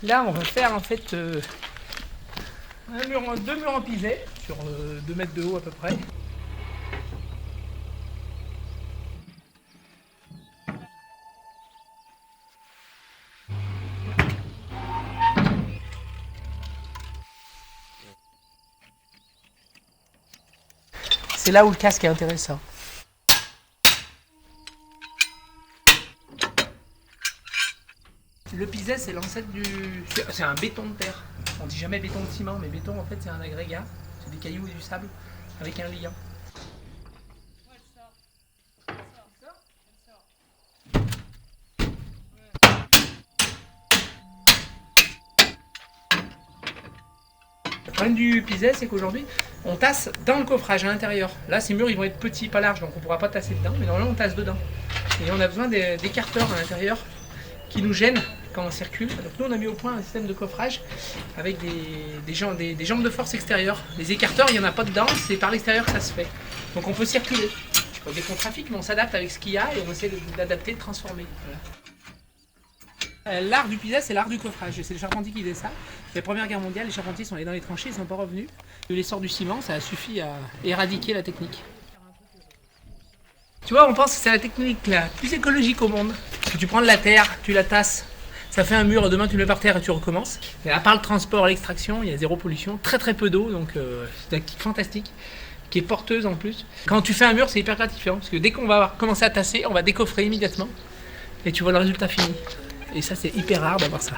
Là, on va faire en fait deux murs en pisé sur 2 mètres de haut à peu près. C'est là où le casque est intéressant. Le pisé, c'est l'ancêtre du... C'est un béton de terre. On dit jamais béton de ciment, mais béton en fait c'est un agrégat. C'est des cailloux et du sable avec un liant. Le problème du pisé, c'est qu'aujourd'hui, on tasse dans le coffrage à l'intérieur. Là, ces murs, ils vont être petits, pas larges, donc on ne pourra pas tasser dedans, mais normalement, on tasse dedans. Et on a besoin d'écarteurs à l'intérieur qui nous gênent quand on circule. Donc nous, on a mis au point un système de coffrage avec des jambes de force extérieures. Les écarteurs, il n'y en a pas dedans, c'est par l'extérieur que ça se fait. Donc on peut circuler. On défend le trafic, mais on s'adapte avec ce qu'il y a et on essaie d'adapter, de transformer. Voilà. L'art du pisé, c'est l'art du coffrage. C'est les charpentiers qui faisaient ça. La Première Guerre mondiale, les charpentiers sont allés dans les tranchées, ils ne sont pas revenus. L'essor du ciment, ça a suffi à éradiquer la technique. Tu vois, on pense que c'est la technique la plus écologique au monde. Parce que tu prends de la terre, tu la tasses, ça fait un mur, demain tu le mets par terre et tu recommences. Et à part le transport et l'extraction, il y a zéro pollution, très très peu d'eau, donc c'est une technique fantastique, qui est porteuse en plus. Quand tu fais un mur, c'est hyper gratifiant, parce que dès qu'on va commencer à tasser, on va décoffrer immédiatement, et tu vois le résultat fini. Et ça, c'est hyper rare d'avoir ça.